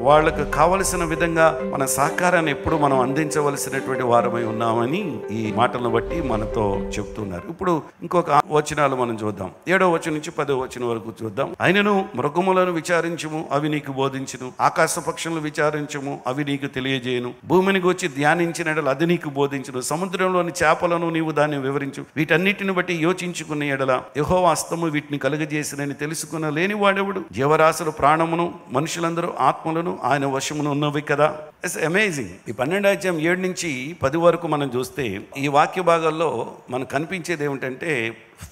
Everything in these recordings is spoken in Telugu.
వాళ్ళకు కావలసిన విధంగా మన సహకారాన్ని ఎప్పుడు మనం అందించవలసినటువంటి వారమై ఉన్నామని ఈ మాటలను బట్టి మనతో చెప్తున్నారు. ఇప్పుడు ఇంకొక వచనాలు మనం చూద్దాం. 7వ వచనం నుంచి 10వ వచనం వరకు చూద్దాం. ఆయనను మృగములను విచారించుము, అవి నీకు బోధించును. ఆకాశ పక్షులను విచారించుము, అవి నీకు తెలియజేయును. భూమిని గూర్చి ధ్యానించిన ఎడల అది నీకు బోధించును. సముద్రంలోని చేపలను నీవు దాన్ని వివరించు. వీటన్నిటిని బట్టి యోచించుకున్న ఎడల యెహోవా హస్తము వీటిని కలుగజేసినని తెలుసుకున్న లేని వాడెవడు? జీవరాశులు ప్రాణమును మనుషులందరూ ఆత్మలను ఆయన వశమును ఉన్నవి కదా. It's amazing. ఈ 12వ అధ్యాయం 7 నుంచి 10 వరకు మనం చూస్తే ఈ వాక్య భాగాల్లో మనకు కనిపించేది ఏమిటంటే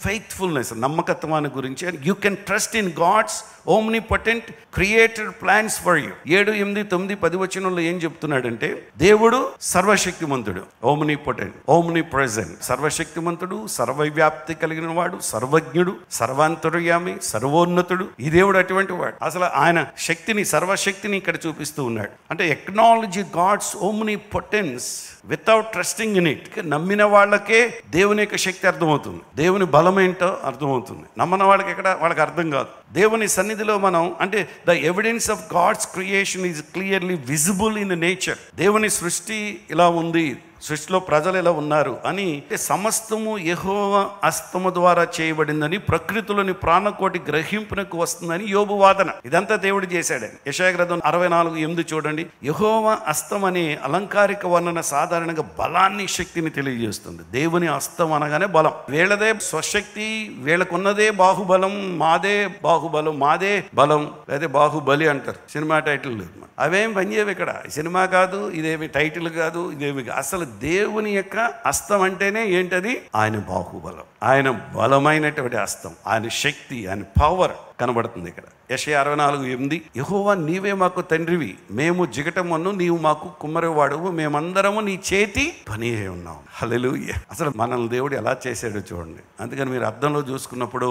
ఫెయిత్ఫుల్నెస్, నమ్మకత్వాన్ని గురించి. You can trust in God's omnipotent created plans for you. 7, 8, 9, 10 వచనంలో ఏం చెప్తున్నాడంటే దేవుడు సర్వశక్తిమంతుడు, ఓమ్నిపొటెంట్, ఓమ్ని ప్రెజెంట్, సర్వశక్తిమంతుడు, సర్వవ్యాప్తి కలిగిన వాడు, సర్వజ్ఞుడు, సర్వాంతర్యామి, సర్వోన్నతుడు. ఈ దేవుడు అటువంటి వాడు. అసలు ఆయన శక్తిని, సర్వశక్తిని ఇక్కడ చూపిస్తూ ఉన్నాడు. అంటే acknowledge God's omnipotence without trusting in it. నమ్మిన వాళ్ళకే దేవుని యొక్క శక్తి అర్థమవుతుంది, దేవుని బలం ఏంటో అర్థమవుతుంది. నమ్మని వాళ్ళకి వాళ్ళకి అర్థం కాదు. దేవుని సన్నిధిలో మనం అంటే the evidence of God's creation is clearly visible in nature. దేవుని సృష్టి ఇలా ఉంది, సృష్టిలో ప్రజలు ఎలా ఉన్నారు అని సమస్తము యెహోవా హస్తము ద్వారా చేయబడిందని, ప్రకృతిలోని ప్రాణకోటి గ్రహింపునకు వస్తుందని యోబు వాదన. ఇదంతా దేవుడు చేశాడని. యెషయా గ్రంథం 64:8 చూడండి. యెహోవా హస్తం అనే అలంకారిక వర్ణన సాధారణంగా బలాన్ని, శక్తిని తెలియజేస్తుంది. దేవుని హస్తం అనగానే బలం. వీళ్ళదే స్వశక్తి, వీళ్ళకున్నదే బాహుబలం, మాదే బాహుబలం, మాదే బలం, లేదా బాహుబలి అంటారు సినిమా టైటిల్. అవేం పనిచేయవు ఇక్కడ. సినిమా కాదు, ఇదేమి టైటిల్ కాదు, ఇదేమి. అసలు దేవుని యొక్క హస్తం అంటేనే ఏంటది? ఆయన బాహుబలం, ఆయన బలమైనటువంటి హస్తం, ఆయన శక్తి, ఆయన పవర్ కనబడుతుంది ఇక్కడ. యెషయా 64:8 యెహోవా నీవే మాకు తండ్రివి, మేము జిగటమును, నీవు మాకు కుమ్మరివాడువు, మేమందరము నీ చేతి పని అయి ఉన్నాం. హల్లెలూయా. అసలు మనల్ని దేవుడు ఎలా చేశాడో చూడండి. అందుకని మీరు అద్దంలో చూసుకున్నప్పుడు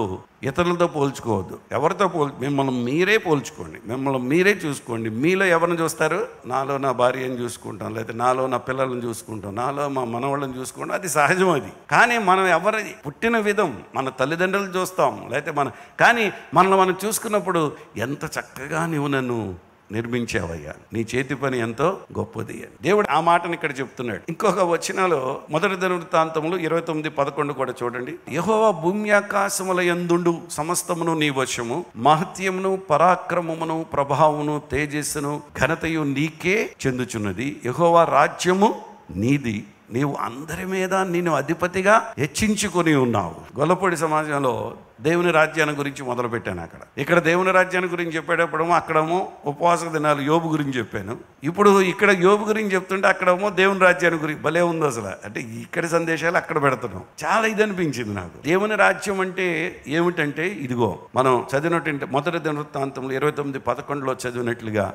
ఇతరులతో పోల్చుకోవద్దు. ఎవరితో మిమ్మల్ని మీరే పోల్చుకోండి, మిమ్మల్ని మీరే చూసుకోండి. మీలో ఎవరిని చూస్తారు? నాలో నా భార్యను చూసుకుంటాం, లేకపోతే నాలో నా పిల్లలను చూసుకుంటాం, నాలో మా మనవాళ్ళని చూసుకుంటాం. అది సహజం అది. కానీ మనం ఎవరి పుట్టిన విధం, మన తల్లిదండ్రులు చూస్తాం, లేకపోతే కానీ మనల్ని మనం చూసుకున్నప్పుడు ఎంత చక్కగా నీవు నన్ను నిర్మించావయ్యా, నీ చేతి పని ఎంతో గొప్పది అని దేవుడు ఆ మాటను ఇక్కడ చెప్తున్నాడు. ఇంకొక వచనంలో 1 దినవృత్తాంతములు 29:11 కూడా చూడండి. యెహోవా భూమి ఆకాశముల యందుండు సమస్తమును నీ వశము, మహత్యమును, పరాక్రమమును, ప్రభావమును, తేజస్సును, ఘనతయు నీకే చెందుచున్నది. యెహోవా రాజ్యము నీది, నీవు అందరి మీద నిన్ను అధిపతిగా హెచ్చించుకొని ఉన్నావు. గొల్లపూడి సమాజంలో దేవుని రాజ్యాన్ని గురించి మొదలుపెట్టాను. ఇక్కడ దేవుని రాజ్యాన్ని గురించి చెప్పేటప్పుడేమో అక్కడేమో ఉపవాస దినాలు యోబు గురించి చెప్పాను. ఇప్పుడు ఇక్కడ యోబు గురించి చెప్తుంటే అక్కడేమో దేవుని రాజ్యాన్ని గురించి. భలే ఉంది అసలు. అంటే ఇక్కడి సందేశాలు అక్కడ పెడుతున్నాం. చాలా ఇది అనిపించింది నాకు. దేవుని రాజ్యం అంటే ఏమిటంటే ఇదిగో మనం చదివినట్టు 1 దినవృత్తాంతములు 29:11 చదివినట్లుగా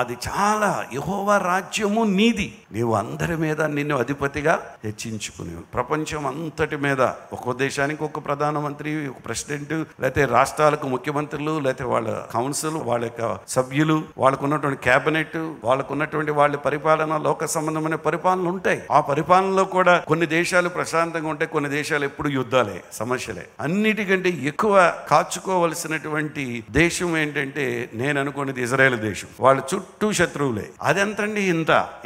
అది చాలా యెహోవా రాజ్యము నీది, నీవు అందరి మీద నిన్ను అధిపతిగా హెచ్చించుకుని. ప్రపంచం అంతటి మీద ఒక్కో దేశానికి ఒక ప్రధానమంత్రి, ఒక ప్రెసిడెంట్, లేకపోతే రాష్ట్రాలకు ముఖ్యమంత్రులు, లేకపోతే వాళ్ళ కౌన్సిల్, వాళ్ళ యొక్క సభ్యులు, వాళ్ళకు ఉన్నటువంటి క్యాబినెట్, వాళ్ళకు ఉన్నటువంటి వాళ్ళ పరిపాలన, లోక సంబంధమైన పరిపాలనలు ఉంటాయి. ఆ పరిపాలనలో కూడా కొన్ని దేశాలు ప్రశాంతంగా ఉంటాయి, కొన్ని దేశాలు ఎప్పుడు యుద్ధాలే, సమస్యలే. అన్నిటికంటే ఎక్కువ కాచుకోవలసినటువంటి దేశం ఏంటంటే నేను అనుకునేది ఇజ్రాయెల్ దేశం. వాళ్ళ చుట్టూ శత్రువులే. అదెంతండి,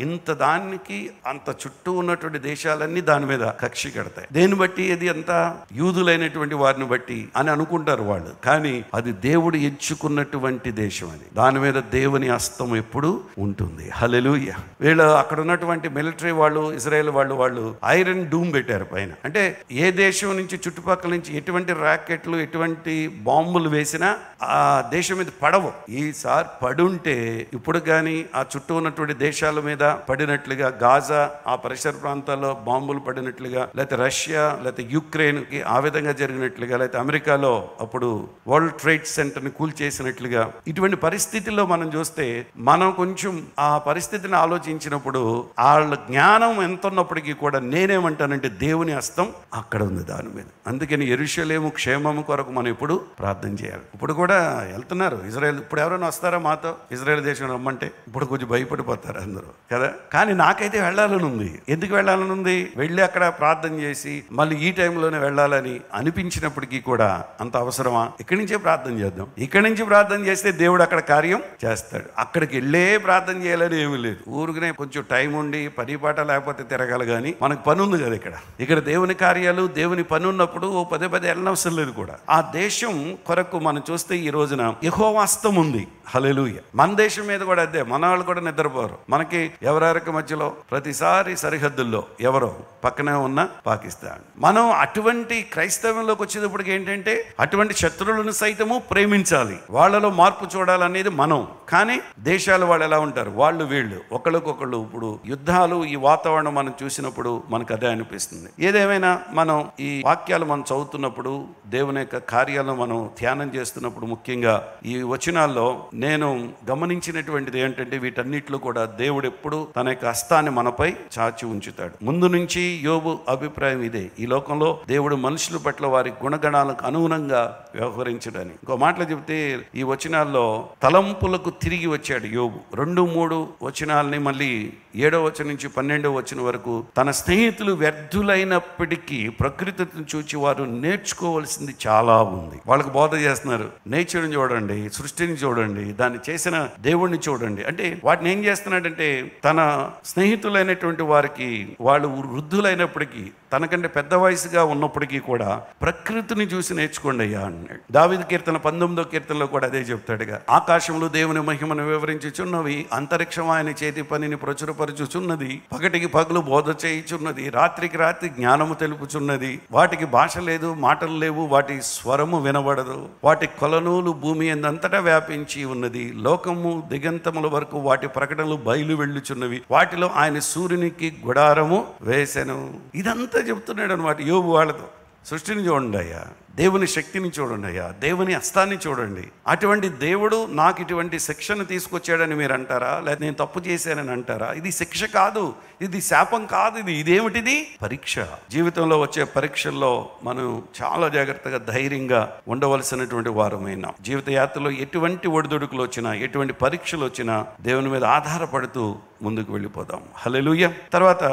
ఇంత దానికి అంత చుట్టూ ఉన్నటువంటి దేశాలన్నీ దాని మీద కక్షి కడతాయి. దేన్ని బట్టి? అది అంతా యూదులైనటువంటి వారిని బట్టి అని అనుకుంటారు వాళ్ళు. కానీ అది దేవుడు ఎంచుకున్నటువంటి దేశం. అది దాని మీద దేవుని హస్తం ఎప్పుడు ఉంటుంది. హల్లెలూయా. వీళ్ళు అక్కడ ఉన్నటువంటి మిలిటరీ వాళ్ళు, ఇజ్రాయెల్ వాళ్ళు ఐరన్ డూమ్ పెట్టారు పైన. అంటే ఏ దేశం నుంచి, చుట్టుపక్కల నుంచి ఎటువంటి రాకెట్లు, ఎటువంటి బాంబులు వేసినా ఆ దేశం మీద పడవు. ఈసారి పడుంటే ఇప్పుడు కానీ ఆ చుట్టూ ఉన్నటువంటి దేశాల మీద పడినట్లుగా, గాజా ఆ పరిసర ప్రాంతాల్లో బాంబులు పడినట్లుగా, లేకపోతే రష్యా, లేకపోతే యుక్రెయిన్ కి ఆ విధంగా జరిగినట్లుగా, లేకపోతే అమెరికాలో అప్పుడు వరల్డ్ ట్రేడ్ సెంటర్ని కూల్చేసినట్లుగా, ఇటువంటి పరిస్థితుల్లో మనం చూస్తే మనం కొంచెం ఆ పరిస్థితిని ఆలోచించినప్పుడు వాళ్ళ జ్ఞానం ఎంత ఉన్నప్పటికీ కూడా నేనేమంటానంటే దేవుని హస్తం అక్కడ ఉంది దాని మీద. అందుకని యెరూషలేము క్షేమము కొరకు మనం ఇప్పుడు ప్రార్థన చేయాలి. ఇప్పుడు కూడా వెళ్తున్నారు ఇజ్రాయెల్. ఇప్పుడు ఎవరైనా వస్తారా మాతో ఇజ్రాయెల్ దేశం రమ్మంటే? ఇప్పుడు కొంచెం భయపడిపోతారు అందరూ కదా. కానీ నాకైతే వెళ్ళాలని ఉంది. ఎందుకు వెళ్ళాలని ఉంది? వెళ్ళి అక్కడ ప్రార్థన చేసి మళ్ళీ ఈ టైంలోనే వెళ్ళాలని అనిపించినప్పటికీ కూడా కూడా అంత అవసరమా? ఇక్కడి నుంచే ప్రార్థన చేద్దాం. ఇక్కడి నుంచి ప్రార్థన చేస్తే దేవుడు అక్కడ కార్యం చేస్తాడు. అక్కడికి వెళ్ళే ప్రార్థన చేయాలని ఏమీ లేదు. ఊరికనే కొంచెం టైం ఉండి పని పాట లేకపోతే తిరగాలి, కానీ మనకు పని ఉంది కదా ఇక్కడ దేవుని కార్యాలు, దేవుని పని ఉన్నప్పుడు పదే వెళ్ళనవసరం లేదు కూడా. ఆ దేశం కొరకు మనం చూస్తే ఈ రోజున యెహోవా హస్తం ఉంది. హల్లెలూయా. మన దేశం మీద కూడా అదే. మన వాళ్ళు కూడా నిద్రపోరు. మనకి ఎవరెవరికి మధ్యలో ప్రతిసారి సరిహద్దుల్లో ఎవరో పక్కనే ఉన్న పాకిస్తాన్. మనం అటువంటి క్రైస్తవంలోకి వచ్చేటప్పటికి ఏంటంటే అటువంటి శత్రువులను సైతము ప్రేమించాలి, వాళ్ళలో మార్పు చూడాలనేది మనం. కానీ దేశాలు వాళ్ళు ఎలా ఉంటారు, వాళ్ళు వీళ్ళు ఒకళ్ళకొకళ్ళు. ఇప్పుడు యుద్ధాలు, ఈ వాతావరణం మనం చూసినప్పుడు మనకు అదే అనిపిస్తుంది. ఏదేమైనా మనం ఈ వాక్యాలు మనం చదువుతున్నప్పుడు, దేవుని యొక్క కార్యాలను మనం ధ్యానం చేస్తున్నప్పుడు, ముఖ్యంగా ఈ వచనాల్లో నేను గమనించినటువంటిది ఏంటంటే వీటన్నిటిలో కూడా దేవుడు ఎప్పుడు తన యొక్క హస్తాన్ని మనపై చాచి ఉంచుతాడు. ముందు నుంచి యోబు అభిప్రాయం ఇదే. ఈ లోకంలో దేవుడు మనుషుల పట్ల వారి గుణగణాలకు అనుగుణంగా వ్యవహరించడని. ఇంకో మాటలు చెబితే ఈ వచనాల్లో తలంపులకు తిరిగి వచ్చాడు యోబు. 2-3 వచనాలని మళ్ళీ 7వ వచనం నుంచి 12వ వచనం వరకు తన స్నేహితులు వ్యర్థులైనప్పటికీ ప్రకృతిని చూచి వారు నేర్చుకోవాల్సింది చాలా ఉంది. వాళ్ళకు బోధ చేస్తున్నారు. నేచర్ని చూడండి, సృష్టిని చూడండి, దాన్ని చేసిన దేవుణ్ణి చూడండి. అంటే వాటిని ఏం చేస్తున్నాడంటే తన స్నేహితులైనటువంటి వారికి, వాళ్ళు వృద్ధులైనప్పటికీ, తనకంటే పెద్ద వయసుగా ఉన్నప్పటికీ కూడా ప్రకృతిని చూసి నేర్చుకోండి అయ్యా అన్నాడు. దావీదు కీర్తన 19వ కీర్తనలో కూడా అదే చెప్తాడుగా. ఆకాశంలో దేవుని మహిమను వివరించుచున్నవి, అంతరిక్షం ఆయన చేతి పనిని ప్రచురపరచుచున్నది, పగటికి పగలు బోధ చేయుచున్నది, రాత్రికి రాత్రి జ్ఞానము తెలుపుచున్నది. వాటికి భాష లేదు, మాటలు లేవు, వాటి స్వరము వినబడదు. వాటి కొలనూలు భూమి అంతటా వ్యాపించి ఉన్నది. లోకము దిగంతముల వరకు వాటి ప్రకటనలు బయలు వెళ్ళుచున్నవి. వాటిలో ఆయన సూర్యునికి గుడారము వేసెను. ఇదంతా చెప్తున్నాడు అనమాట యోబు వాళ్ళతో. సృష్టిని చూడండి అయ్యా, దేవుని శక్తిని చూడండి అయ్యా, దేవుని హస్తాన్ని చూడండి. అటువంటి దేవుడు నాకు ఇటువంటి శిక్షను తీసుకొచ్చాడని మీరు అంటారా? లేదా నేను తప్పు చేశానని అంటారా? ఇది శిక్ష కాదు, ఇది శాపం కాదు, ఇదేమిటిది? పరీక్ష. జీవితంలో వచ్చే పరీక్షల్లో మనం చాలా జాగ్రత్తగా ధైర్యంగా ఉండవలసినటువంటి వారమైనా, జీవిత యాత్రలో ఎటువంటి ఒడిదుడుకులు వచ్చినా, ఎటువంటి పరీక్షలు వచ్చినా దేవుని మీద ఆధారపడుతూ ముందుకు వెళ్ళిపోదాం. హల్లెలూయా. తర్వాత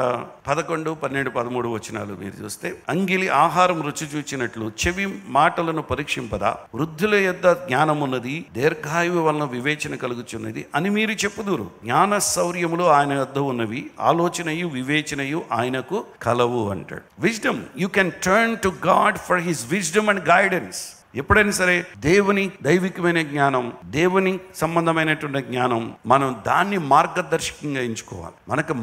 11, 12, 13 వచనాలు మీరు చూస్తే, అంగిలి ఆహారం రుచి చూచినట్లు చెవి మాటలను పరీక్షింపదా? వృద్ధుల యొద్ద జ్ఞానమున్నది, దీర్ఘాయువు వలన వివేచన కలుగుచున్నది అని మీరు చెప్పుదురు. జ్ఞాన శౌర్యములు ఆయన యొద్ద ఉన్నవి, ఆలోచనయు వివేచనయు ఆయనకు కలవు అంటాడు. Wisdom, you can turn to God for his wisdom and guidance. ఎప్పుడైనా సరే దేవుని దైవికమైన జ్ఞానం, దేవుని సంబంధమైనటువంటి జ్ఞానం, మనం దాన్ని మార్గదర్శకంగా ఎంచుకోవాలి. మనకి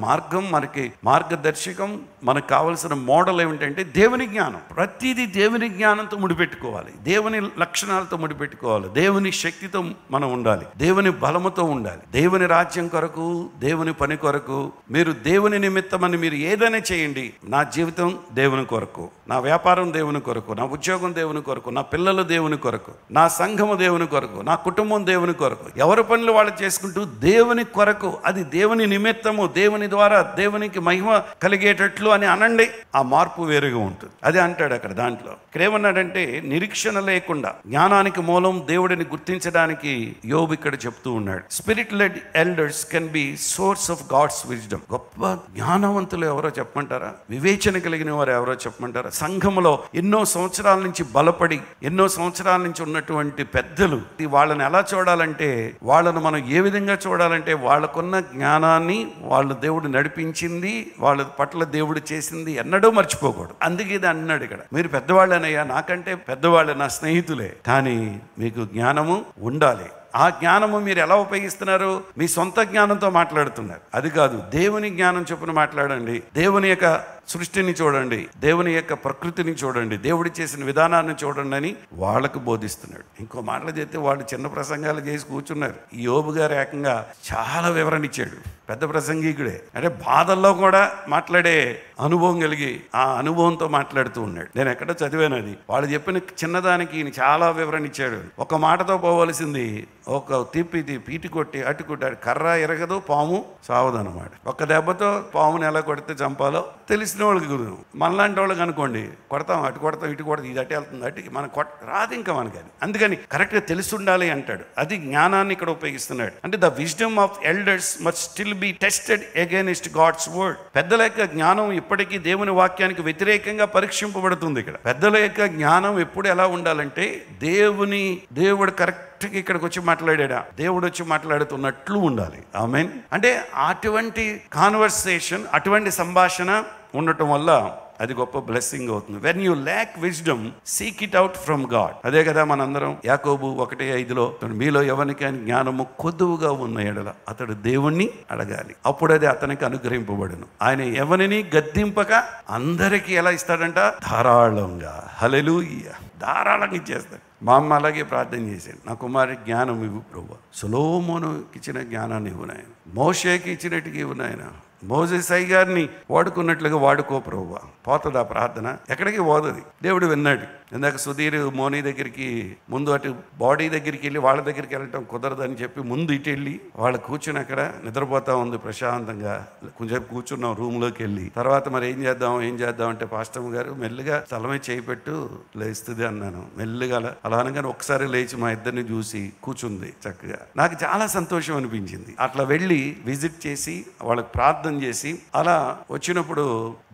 మార్గదర్శకం, మనకు కావలసిన మోడల్ ఏమిటంటే దేవుని జ్ఞానం. ప్రతిదీ దేవుని జ్ఞానంతో ముడిపెట్టుకోవాలి, దేవుని లక్షణాలతో ముడిపెట్టుకోవాలి, దేవుని శక్తితో మనం ఉండాలి, దేవుని బలముతో ఉండాలి. దేవుని రాజ్యం కొరకు, దేవుని పని కొరకు, మీరు దేవుని నిమిత్తమని మీరు ఏదైనా చేయండి. నా జీవితం దేవుని కొరకు, నా వ్యాపారం దేవుని కొరకు, నా ఉద్యోగం దేవుని కొరకు, నా పిల్లలు దేవుని కొరకు, నా సంఘము దేవుని కొరకు, నా కుటుంబం దేవుని కొరకు, ఎవరి పనులు వాళ్ళు చేసుకుంటూ దేవుని కొరకు, అది దేవుని నిమిత్తము, దేవుని ద్వారా దేవునికి మహిమ కలిగేటట్లు అని అనండి. ఆ మార్పు వేరుగా ఉంటుంది. అదే అంటాడు అక్కడ. దాంట్లో ఇక్కడ ఏమన్నాడంటే, నిరీక్షణ లేకుండా జ్ఞానానికి మూలం దేవుడిని గుర్తించడానికి యోబు ఇక్కడ చెప్తూ ఉన్నాడు. Spirit led elders can be source of God's wisdom. గొప్ప జ్ఞానవంతులు ఎవరో చెప్పమంటారా? వివేచన కలిగిన వారు ఎవరో చెప్పమంటారా? సంఘములో ఎన్నో సంవత్సరాల నుంచి బలపడి, ఎన్నో సంవత్సరాల నుంచి ఉన్నటువంటి పెద్దలు, వాళ్ళని ఎలా చూడాలంటే, వాళ్ళను మనం ఏ విధంగా చూడాలంటే, వాళ్ళకున్న జ్ఞానాన్ని, వాళ్ళు దేవుడు నడిపించింది, వాళ్ళ పట్ల దేవుడు చేసింది ఎన్నడూ మర్చిపోకూడదు. అందుకే ఇది అన్నాడు ఇక్కడ. మీరు పెద్దవాళ్ళనయ్యా, నాకంటే పెద్దవాళ్ళు నా స్నేహితులే, కానీ మీకు జ్ఞానము ఉండాలి. ఆ జ్ఞానము మీరు ఎలా ఉపయోగిస్తున్నారు? మీ సొంత జ్ఞానంతో మాట్లాడుతున్నారు. అది కాదు, దేవుని జ్ఞానం చొప్పున మాట్లాడండి. దేవుని యొక్క సృష్టిని చూడండి, దేవుని యొక్క ప్రకృతిని చూడండి, దేవుడు చేసిన విధానాన్ని చూడండి అని వాళ్ళకు బోధిస్తున్నాడు. ఇంకో మాటలు చెప్తే వాళ్ళు చిన్న ప్రసంగాలు చేసి కూర్చున్నారు. ఈ యోబు గారు ఏకంగా చాలా వివరణ ఇచ్చాడు. పెద్ద ప్రసంగికుడే, అంటే బాధల్లో కూడా మాట్లాడే అనుభవం కలిగి ఆ అనుభవంతో మాట్లాడుతూ ఉన్నాడు. నేను ఎక్కడ చదివాను అది. వాళ్ళు చెప్పిన చిన్నదానికి ఈయన చాలా వివరణ ఇచ్చాడు. ఒక మాటతో పోవలసింది ఒక పీటి కొట్టి అటు కొట్టాడు. కర్ర ఎరగదు, పాము సావదన్నమాట. ఒక్క దెబ్బతో పాముని ఎలా కొడితే చంపాలో తెలిసి తెలిసిన వాళ్ళకి గురు. మనలాంటి వాళ్ళకి అనుకోండి, కొడతాం, అటు కొడతాం, ఇటు కొడతాం, ఇది అటు వెళ్తుంది, అటు మన రాదు ఇంకా మనకి అది. అందుకని కరెక్ట్గా తెలిసి ఉండాలి అంటాడు. అది జ్ఞానాన్ని ఇక్కడ ఉపయోగిస్తున్నాడు. అంటే the wisdom of elders must still be tested against God's word. పెద్దల యొక్క జ్ఞానం ఇప్పటికీ దేవుని వాక్యానికి వ్యతిరేకంగా పరీక్షింపబడుతుంది. ఇక్కడ పెద్దల యొక్క జ్ఞానం ఎప్పుడు ఎలా ఉండాలంటే, దేవుడు కరెక్ట్ ఇక్కడికి వచ్చి మాట్లాడా, దేవుడు వచ్చి మాట్లాడుతున్నట్లు ఉండాలి. ఆమేన్. అంటే అటువంటి కాన్వర్సేషన్, అటువంటి సంభాషణ ఉండటం వల్ల అది గొప్ప బ్లెస్సింగ్ అవుతుంది. When you lakh wisdom seek it out from God. అదే కదా మనందరం యాకోబు 1:5 మీలో ఎవరికైనా జ్ఞానము కొద్దువుగా ఉన్న ఎడల అతడు దేవుణ్ణి అడగాలి, అప్పుడు అది అతనికి అనుగ్రహింపబడును. ఆయన ఎవరిని గద్దింపక అందరికీ ఎలా ఇస్తాడంట? ధారాళంగా. హల్లెలూయా. ధారాళంగా ఇచ్చేస్తాడు. మా అమ్మ అలాగే ప్రార్థన చేశాడు, నా కుమారుడికి జ్ఞానం ఇవ్వు ప్రభువా. సొలొమోనుకి ఇచ్చిన జ్ఞానాన్ని ఇవ్వు నాయన, మోషేకి ఇచ్చినట్టుగా ఇవ్వు నాయన, మోసెస్ గారిని వాడుకున్నట్లుగా వాడుకో ప్రభువా. పోతుంది ఆ ప్రార్థన, ఎక్కడికి పోతుంది. దేవుడు విన్నాడు. ఇందాక సుధీర్ మోని దగ్గరికి ముందు అటు బాడీ దగ్గరికి వెళ్ళి వాళ్ళ దగ్గరికి వెళ్ళటం కుదరదని చెప్పి ముందు ఇటు వెళ్ళి వాళ్ళు కూర్చుని అక్కడ నిద్రపోతా ఉంది ప్రశాంతంగా. కొంచెం కూర్చున్నాం రూమ్లోకి వెళ్ళి. తర్వాత మరి ఏం చేద్దాం అంటే పాస్టర్ గారు మెల్లిగా తలమే చేయిపెట్టు లేస్తుంది అన్నాను. మెల్లిగా అలా అనగానే ఒకసారి లేచి మా ఇద్దరిని చూసి కూర్చుంది చక్కగా. నాకు చాలా సంతోషం అనిపించింది. అట్లా వెళ్ళి విజిట్ చేసి వాళ్ళకి ప్రార్థన చేసి అలా వచ్చినప్పుడు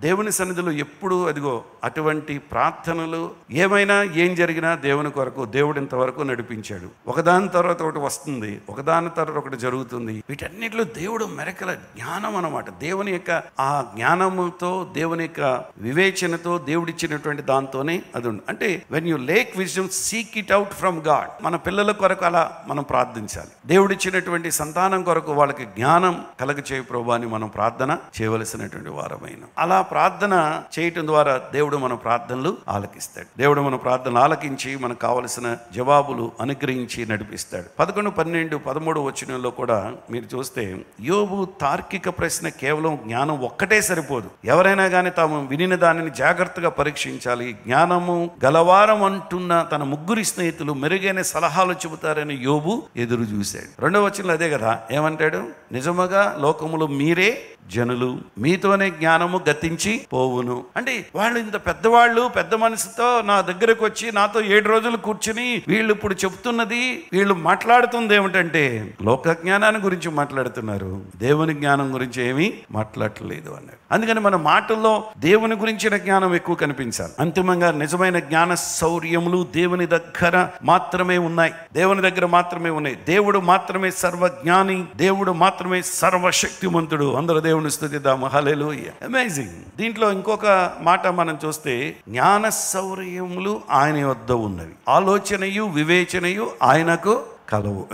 దేవుని సన్నిధిలో ఎప్పుడు అదిగో అటువంటి ప్రార్థనలు ఏమైనా ఏం జరిగినా దేవుని కొరకు దేవుడు ఇంతవరకు నడిపించాడు. ఒకదాని తర్వాత ఒకటి వస్తుంది, ఒకదాని తర్వాత ఒకటి జరుగుతుంది. వీటన్నిటిలో దేవుడు మెరకల జ్ఞానం అన్నమాట. దేవుని యొక్క ఆ జ్ఞానముతో, దేవుని యొక్క వివేచనతో, దేవుడిచ్చినటువంటి దాంతోనే అది ఉంది. అంటే when you lake wisdom seek it out from God. మన పిల్లల కొరకు అలా మనం ప్రార్థించాలి. దేవుడిచ్చినటువంటి సంతానం కొరకు వాళ్ళకి జ్ఞానం కలగ చేయ ప్రభువా అని మనం ప్రార్థన చేయవలసినటువంటి వారమైన. అలా ప్రార్థన చేయటం ద్వారా దేవుడు మన ప్రార్థనలు ఆలకిస్తాడు. దేవుడు మన ప్రార్థనలు ఆలకించి మనకు కావలసిన జవాబులు అనుగ్రహించి నడిపిస్తాడు. 11, 12, 13 వచనంలో కూడా మీరు చూస్తే యోబు తార్కిక ప్రశ్న కేవలం జ్ఞానం ఒక్కటే సరిపోదు. ఎవరైనా కానీ తాము వినిన దానిని జాగ్రత్తగా పరీక్షించాలి. జ్ఞానము గలవారం అంటున్న తన ముగ్గురి స్నేహితులు మెరుగైన సలహాలు చెబుతారని యోబు ఎదురు చూశాడు. 2వ వచనంలో అదే కదా ఏమంటాడు? నిజముగా లోకములు మీరే జనులు, మీతోనే జ్ఞానము గతించి పోవును. అంటే వాళ్ళు ఇంత పెద్దవాళ్ళు, పెద్ద మనసుతో నా దగ్గరకు వచ్చి నాతో 7 రోజులు కూర్చుని వీళ్ళు ఇప్పుడు చెప్తున్నది, వీళ్ళు మాట్లాడుతుంది ఏమిటంటే లోక జ్ఞానాన్ని గురించి మాట్లాడుతున్నారు, దేవుని జ్ఞానం గురించి ఏమీ మాట్లాడలేదు అన్నాడు. అందుకని మన మాటల్లో దేవుని గురించిన జ్ఞానం ఎక్కువ కనిపించాలి. అంతిమంగా నిజమైన జ్ఞాన శౌర్యములు దేవుని దగ్గర మాత్రమే ఉన్నాయి. దేవుని దగ్గర మాత్రమే ఉన్నాయి. దేవుడు మాత్రమే సర్వజ్ఞాని, దేవుడు మాత్రమే సర్వశక్తిమంతుడు. అందరూ దేవుని స్తుతిద్దాము. హల్లెలూయా. అమేజింగ్. దీంట్లో ఇంకొక మాట మనం చూస్తే జ్ఞాన శౌర్యములు ఆయన వద్ద ఉన్నవి, ఆలోచనయు వివేచనయు ఆయనకు కలవు.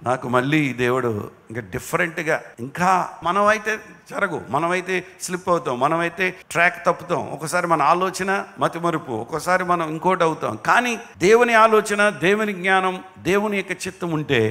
నాకు మళ్ళీ దేవుడు ఇంకా డిఫరెంట్గా, ఇంకా మనమైతే జరగు, మనమైతే స్లిప్ అవుతాం, మనమైతే ట్రాక్ తప్పుతాం, ఒకసారి మన ఆలోచన మతిమరుపు, ఒక్కోసారి మనం ఇంకోటి అవుతాం. కానీ దేవుని ఆలోచన, దేవుని జ్ఞానం, దేవుని యొక్క చిత్తం ఉంటే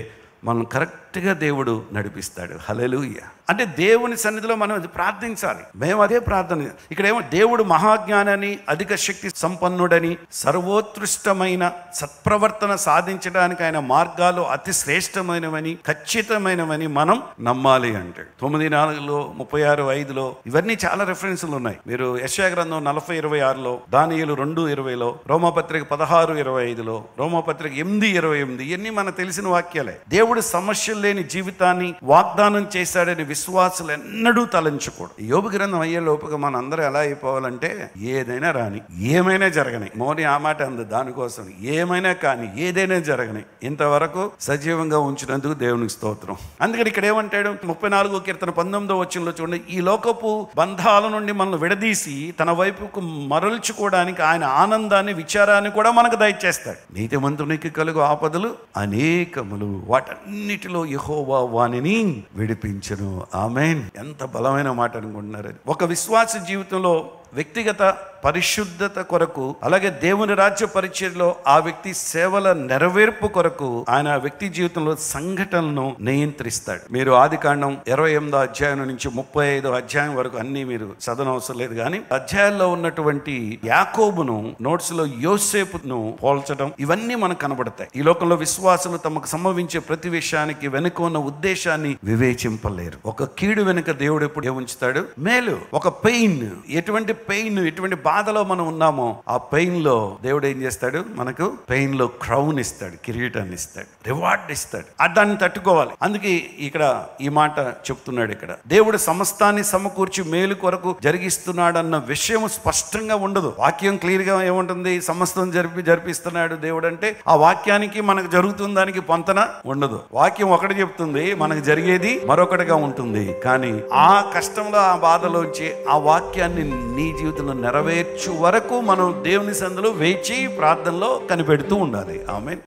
మనం కరెక్ట్గా దేవుడు నడిపిస్తాడు. హల్లెలూయా. అంటే దేవుని సన్నిధిలో మనం అది ప్రార్థించాలి. మేము అదే ప్రార్థన. ఇక్కడేమో దేవుడు మహాజ్ఞానాన్ని, అధిక శక్తి సంపన్నుడని, సర్వోత్కృష్టమైన సత్ప్రవర్తన సాధించడానికి ఆయన మార్గాలు అతి శ్రేష్టమైనవని, ఖచ్చితమైనవని మనం నమ్మాలి అంటాడు. 9:4, 36:5 ఇవన్నీ చాలా రెఫరెన్సులు ఉన్నాయి. మీరు యెషయా గ్రంథం 40:26, దానియేలు 2:20, రోమాపత్రిక 16:25, రోమాపత్రిక 8:28 ఇవన్నీ మనకు తెలిసిన వాక్యాలే. దేవుడు సమస్యలు లేని జీవితాన్ని వాగ్దానం చేశాడని విశ్వాసులు ఎన్నడూ తలంచకూడదు. యోబు గ్రంథం అయ్యే లోపుగా మన అందరూ ఎలా అయిపోవాలంటే ఏదైనా రాని, ఏమైనా జరగని, మోని ఆ మాట అంది దానికోసం, ఏమైనా కానీ ఏదైనా జరగని, ఇంతవరకు సజీవంగా ఉంచినందుకు దేవునికి స్తోత్రం. అందుకని ఇక్కడ ఏమంటాడు? 34వ కీర్తన 19వ వచనంలో చూడండి, ఈ లోకపు బంధాల నుండి మనల్ని విడదీసి తన వైపుకు మరల్చుకోవడానికి ఆయన ఆనందాన్ని, విచారాన్ని కూడా మనకు దయచేస్తాడు. నీతిమంతునికి కలుగు ఆపదలు అనేకములు, వాటన్నిటిలో యెహోవా వానిని విడిపించును. ఆమేన్. ఎంత బలమైన మాట అనుకుంటున్నారు. ఒక విశ్వాస జీవితంలో వ్యక్తిగత పరిశుద్ధత కొరకు, అలాగే దేవుని రాజ్య పరిచర్యలో ఆ వ్యక్తి సేవల నెరవేర్పు కొరకు ఆయన వ్యక్తి జీవితంలో సంఘటనలను నియంత్రిస్తాడు. మీరు ఆదికాండం 28వ అధ్యాయం నుంచి 35వ అధ్యాయం వరకు అన్ని మీరు చదవనవసరం లేదు. కానీ అధ్యాయాల్లో ఉన్నటువంటి యాకోబును, నోట్స్ లో యోసేపును పోల్చడం, ఇవన్నీ మనకు కనబడతాయి. ఈ లోకంలో విశ్వాసులు తమకు సంభవించే ప్రతి విషయానికి వెనుక ఉన్న ఉద్దేశాన్ని వివేచింపలేరు. ఒక కీడు వెనుక దేవుడు ఎప్పుడు ఉంచుతాడు? మేలు. ఒక పెయిన్, ఎటువంటి పెయిన్, ఎటువంటి బాధలో మనం ఉన్నామో ఆ పెయిన్ లో దేవుడు ఏం చేస్తాడు? మనకు పెయిన్ లో క్రౌన్ ఇస్తాడు, కిరీటాన్ని ఇస్తాడు, రివార్డ్ ఇస్తాడు. దాన్ని తట్టుకోవాలి. అందుకే ఇక్కడ ఈ మాట చెప్తున్నాడు. ఇక్కడ దేవుడు సమస్తాన్ని సమకూర్చి మేలు కొరకు జరిగిస్తున్నాడన్న విషయం స్పష్టంగా ఉండదు. వాక్యం క్లియర్ గా ఏముంటుంది? సమస్తం జరిపిస్తున్నాడు దేవుడు అంటే ఆ వాక్యానికి మనకు జరుగుతున్న దానికి పొంతన ఉండదు. వాక్యం ఒకటి చెప్తుంది, మనకు జరిగేది మరొకటిగా ఉంటుంది. కానీ ఆ కష్టంలో, ఆ బాధలోంచి ఆ వాక్యాన్ని నీ జీవితంలో నెరవేర్చు వరకు మనం దేవుని సందులో వేచి ప్రార్థనలో కనిపెడుతూ ఉండాలి. ఆమేన్.